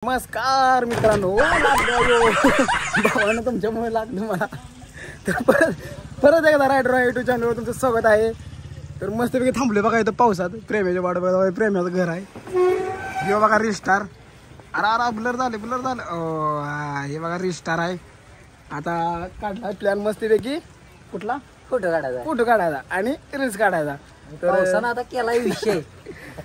नमस्कार मित्रांनो, भावानं तुमच्यामुळे लागलं मला. तर परत एकदा रायडर युट्यूब चॅनलवर तुमचं स्वागत आहे. तर मस्तपैकी थांबले बघा इथं पावसात. प्रेमाच्या वाट बघा, प्रेमाचं घर आहे. हे बघा रिस्टार. अरे ब्लर झालं हे बघा रिस्टार आहे. आता काढला प्लॅन मस्तपैकी. कुठला फोटो काढायचा आणि रील्स काढायचा. तर आता केला विषय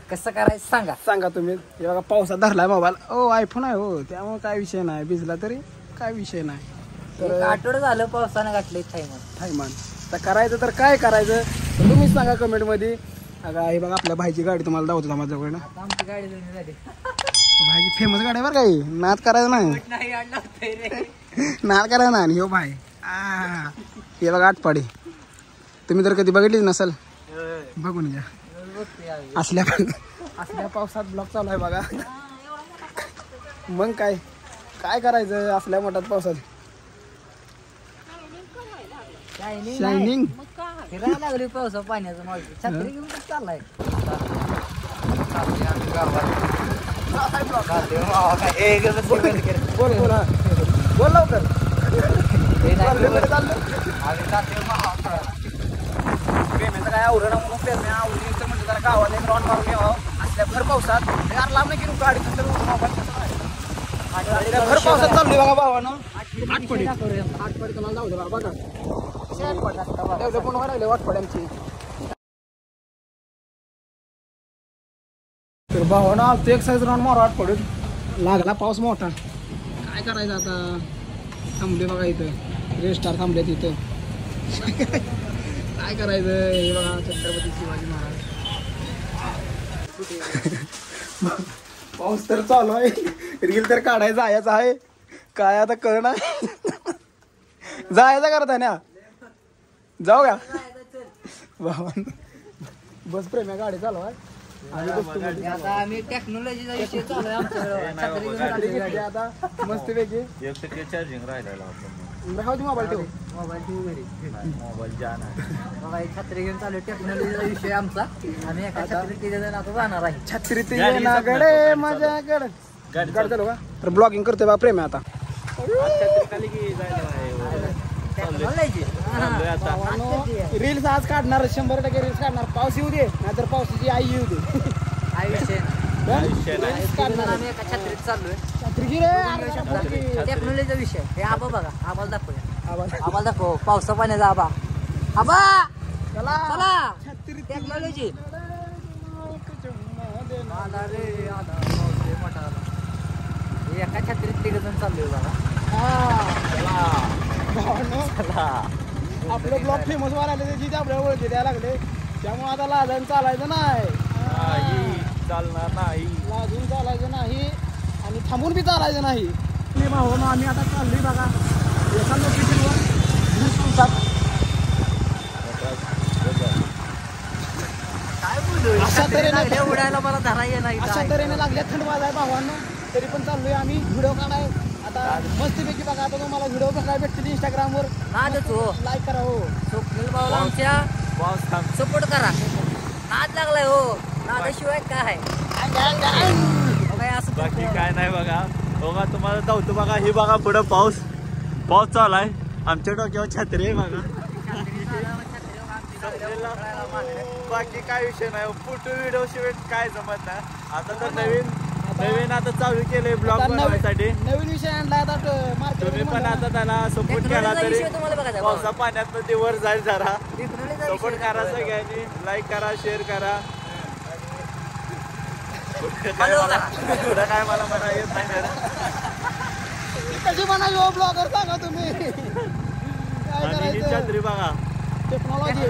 कसं करायचं सांगा तुम्ही. हे बघा पावसात धरलाय मोबाईल. आयफोन आहे हो, त्यामुळे काय विषय नाही. भिजला तरी काय विषय नाही. तर आठवडं झालं पावसानं घातले थायमान. तर करायचं तर काय करायचं तर तुम्हीच सांगा कमेंट मध्ये. अगं हे बघा आपल्या भाईची गाडी तुम्हाला दावतो माझ्याकडनं. आमची गाडी झाली भाईची फेमस गाडी आहे बरं काही. नाद करायचं नाही, नाद करायचं नाही. हे भाई हे बघा आटपाडी. तुम्ही तर कधी बघितलीच नसेल, बघून घ्या. असल्या पावसात ब्लॉक चालू आहे बघा. मग काय काय करायचं असल्या मोठ्यात पावसात. शायनिंग फिरायला लागली पावसा पाण्याचं. छत्री घेऊन चाललाय बोल लवकर. प्रेमाचं काय आवडलं म्हणून प्रेम आवडीचं म्हणजे जरा गावात एक राऊंड मारून यावं असल्या भर पावसात. यार लांब नाही गेलो गाडी भर पावसात चालली बघा भावानं. आठपडी तुम्हाला जाऊ दे बघा. डेव्हलपमेंट व्हायला वाटपड्यांची. तर भावानं आलतो एक साईज राऊंड मारू आठपडीत. लागला पाऊस मोठा. काय करायचं आता. थांबले बघा इथं रेस्टार थांबले तिथं. काय करायचं. हे बघा छत्रपती शिवाजी महाराज. पाऊस तर चालू आहे. रील तर काढायचं जायचं आहे. काय आता कळणार. जायचं करता ना. जाऊया भावानं. बस प्रेम्या गाडी चालू आहे. आता आम्ही टेक्नॉलॉजीचा विषय चालू आहे आमच्याकडे. आता मस्त पैकी चार्जिंग राहिलेला मोबाईल ठेवू. छत्री घेऊन चालू टेक्नॉलॉजीचा विषय आमचा. आम्ही एका छत्री तिथे आता जाणार आहे. छत्री कडे माझ्याकडे गाडी चालू का. तर ब्लॉगिंग करतोय बा प्रेम आता. रील्स आज काढणार 100% रील्स काढणार. पाऊस येऊ दे नाहीतर पावसाची आई येऊ दे. आम्ही एका छत्रीत चाललोय. टेक्नॉलॉजीचा विषय हे आबा बघा. आबाला दाखवूया. आबाला दाखव पावसा पाण्याचा आबा. आबा चला टेक्नॉलॉजी. एका छत्रीत तिघ जण चाललोय बघा. आपलं ब्लॉग फेमस व्हायला जिथे आपल्याला ओळखी द्यायला लागले. त्यामुळे आता लाजून चालायचं नाही. चालणार नाही. लाजून चालायचं नाही आणि थांबून बी चालायचं नाही. भाऊ आम्ही आता चाललोय बघा एका लोकेशनवर. अशा तऱ्हेने उडायला मला धरा येणार. अशा तऱ्हेने लागल्या थंड वाजाय भावांना. तरी पण चाललोय आम्ही व्हिडिओ काढाय. आता मस्तपैकी बघा. आता तुम्हाला व्हिडिओ बघायला भेटतील इंस्टाग्रामवर. लाईक करा हो. स्वप्नील भाऊला आमच्या सपोर्ट करा. नाद लागलाय हो. नादाशिवाय काय असं बाकी काय नाही बघा. बघा तुम्हाला धावतो बघा. हे बघा पुढं पाऊस चालू आहे. आमच्या डोक्यावर छत्री आहे बघा. बाकी काय विषय नाही. फोटो व्हिडिओ शिवाय काय जमत नाही. आता तर नवीन आता चालू केलंय ब्लॉग बनवण्यासाठी. नवीन विषय आणला आता. तुम्ही पण आता त्याला सपोर्ट केला तरी पावसा पाण्यात ते वर जाईल. जरा सपोर्ट करा सगळ्यांनी. लाईक करा, शेअर करा. काय मला म्हणा येत नाही. कशी म्हणाली ब्लॉगर सांगा तुम्ही. आणि छत्री बघा. टेक्नॉलॉजी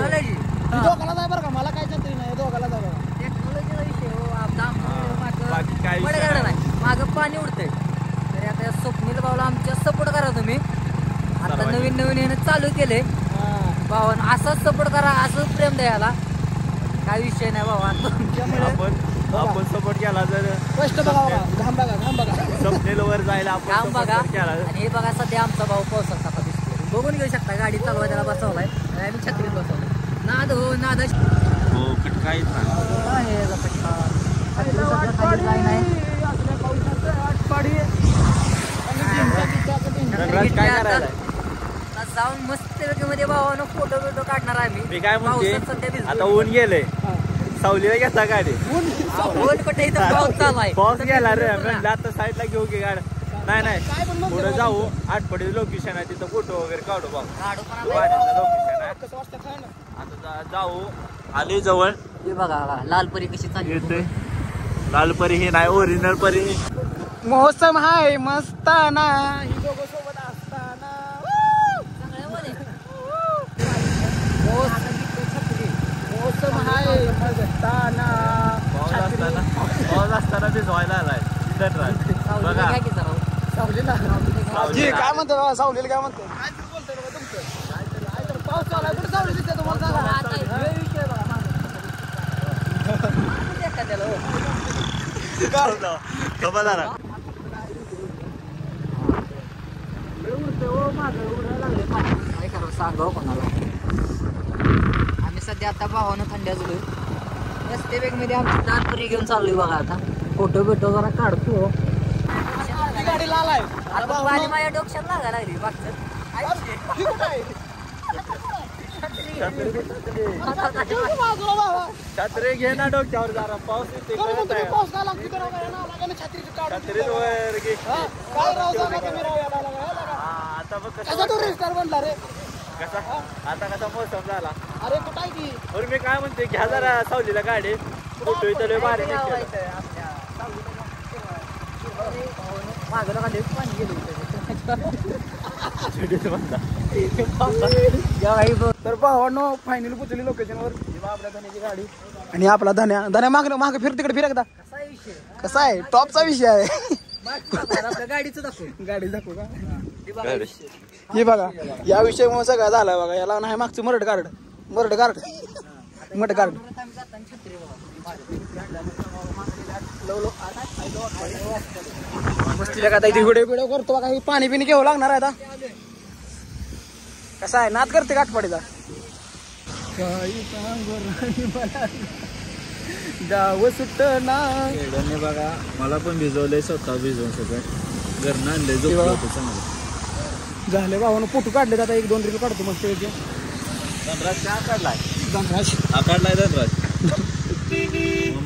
दोघाला जाय बरं का. मला काय छत्री नाही. दोघाला जाय बघा. टेक्नॉलॉजीचा विषय हो. बाकी काय नाही. मागं पाणी उडतंय. तरी आता स्वप्नील भाऊला आमच्या सपोर्ट करा तुम्ही. आता नवीन यानं चालू केले भावानं. असंच सपोर्ट करा. असंच प्रेम द्यायला. काय विषय नाही भावा. आपण सपोर्ट केला तर कष्ट बघा. घाम बघा. स्वप्नील वर जायला आपण बघा. केला. आणि हे बघा सध्या आमचा भाऊ पावसात कसा दिसतो बघून घेऊ शकता. गाडी चालवा त्याला बसवलाय आणि आम्ही छत्रीत बसवलाय. नाद हो नाद. काहीच नाही. नाही आटपाडी धनराज काय करायला आता जाऊन मस्त मध्ये भावानं फोटो बिटो काढणार आहे मी काय म्हणते पावसात सध्या भिजलोय. आता ऊन गेलंय सावलीला घेता गाडी बोल कुठे इथं पाऊस चालू आहे पाऊस गेला रे म्हणलं आता साईडला घेऊ की गाडी नाही पुढे जाऊ आठपडी लोकेशन आहे तिथं फोटो वगैरे काढू बघ गाडू पण लोकेशन आहे कसं वाजता काय ना आता जाऊ आली जवळ हे बघा लालपरी कशी चालली येतोय लाल परी ही नाही ओरिजिनल परी मौसम हाय मस्ताना ही दोघं सोबत असताना मौसम हाय मस्ताना पाऊस असताना भिजवायला आलाय धनराज बघा सावलीला सावलीला. काय म्हणतो बाबा, सावलीला काय म्हणतो काय तरी बोलतोय बाबा तुमचं काय तर पाऊस चालू आहे कुठे सावली दिसते तुम्हाला सांगा खबरदार काय करावं सांगावं कोणाला. आम्ही सध्या आता भावानं थंड्या झालोय रस्ते वेग मध्ये आमची लालपरी घेऊन चाललोय बघा आता फोटो बिटो जरा काढतो. गाडी लाल आहे आता पाणी माझ्या डोक्यात लागायला लागली मागचं. ही कुठं आहे? छत्री घे ना डोक्यावर जरा पाऊस येते कोण कळत म्हणतो आहे. पाऊस काय लागतो तर काय ना लागायला छत्रीची काढून छत्रीत वर घे काय राव सांगा तुम्ही राव याला लागा. हा, आता बघ कसा कसं तो रेस्टार बनला रे कसा आता कसा मोसम झाला अरे कुठं आहे ती बरं मी काय म्हणते घ्या जरा सावलीला गाडी फोटो इथं लय भारी निघते. मागं का देव पाणी गेलं छत्रीत बंदा. तर भावांनो फायनली पोचली लोकेशनवर आपल्या धन्याची गाडी आणि आपला धन्या माग फिर तिकडे फिरकदा कसा विषय कसा आहे टॉपचा विषय आहे आपल्या गाडीचं दाखव गाडी दाखवू का गाडी. हे बघा या विषयामुळे सगळं झालं बघा याला नाही मागचं मरड कार्ड मट कार्ड मस्तीला का इथे व्हिडिओ करतो बघा. पाणी पिणी घ्यावं लागणार आहे आता. कसा आहे नाद करते काठपाडीचा गाव सुट ना खेड्याने बघा मला पण भिजवलंय स्वतः भिजवून सगळं घरनं आणलंय ते बघा. झोपलं चांगलं. झाले भावानं फोटो काढले आता 1-2 रील काढतो मस्त पैकी. धनराज काय काढलाय धनराज हा काढलाय धनराज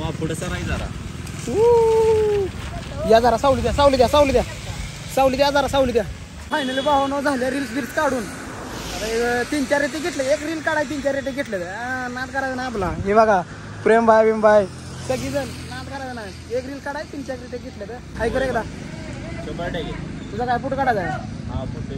मग पुढे सराय जरा या जरा सावली द्या जरा सावली द्या फायनली भावानं झाल्या रील्स काढून 3-4 रेटे घेतले. एक रील काढाय 3-4 रेटे घेतले. नाद करायचं ना आपला. हे बघा प्रेम बाय बिम बाय सगळी जण नाद करायचं नाही. एक रील काढाय 3-4 रेटे घेतले. हाय कर एकदा 100% तुझा काय फोटो काढायचा आहे हा फोटो